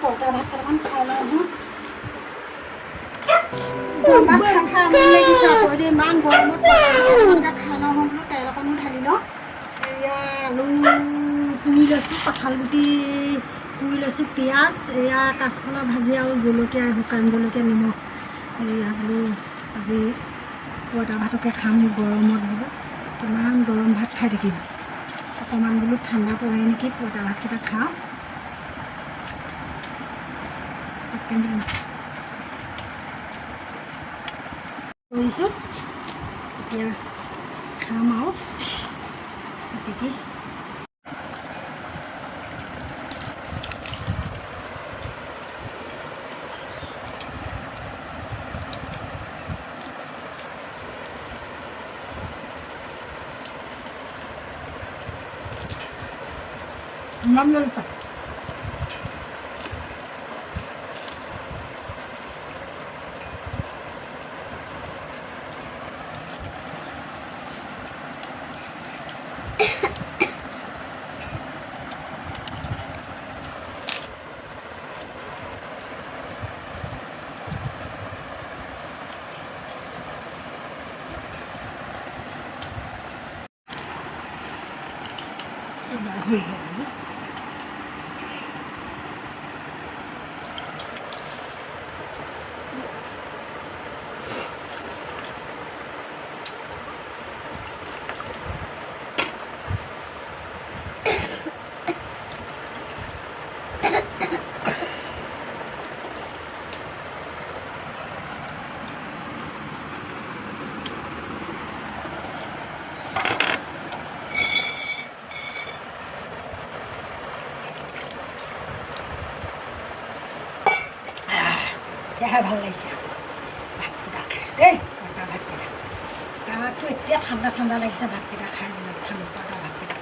পৰটা ভাত কেইটামান খাই লওঁ নহয় গৰম ভাত খাই আমনি লাগিছে আকৌ দেই ইমান গৰমত পৰটা খাই লওঁ বোলো তেল অকণো ঢালি লওঁ এয়া আলু পুৰি লৈছোঁ কঁঠাল গুটি পুৰি লৈছোঁ পিঁয়াজ এয়া কাঁচকলা ভাজি আৰু জলকীয়া শুকান জলকীয়া নিমখ এয়া বোলো আজি পৰটা ভাতকে খাম গৰমত বোলো কিমান গৰম ভাত খাই থাকিম অকণমান বোলো ঠাণ্ডা পৰে নেকি পৰটা ভাতকেইটা খাওঁ কৰিছোঁ এতিয়া খাম আৰু গতিকে Mam lupa. এতিয়াহে ভাল লাগিছে ভাতকেইটা খাই দেই পৰটা ভাতকেইটা গাটো এতিয়া ঠাণ্ডা ঠাণ্ডা লাগিছে ভাতকেইটা খাই পৰটা ভাতকেইটা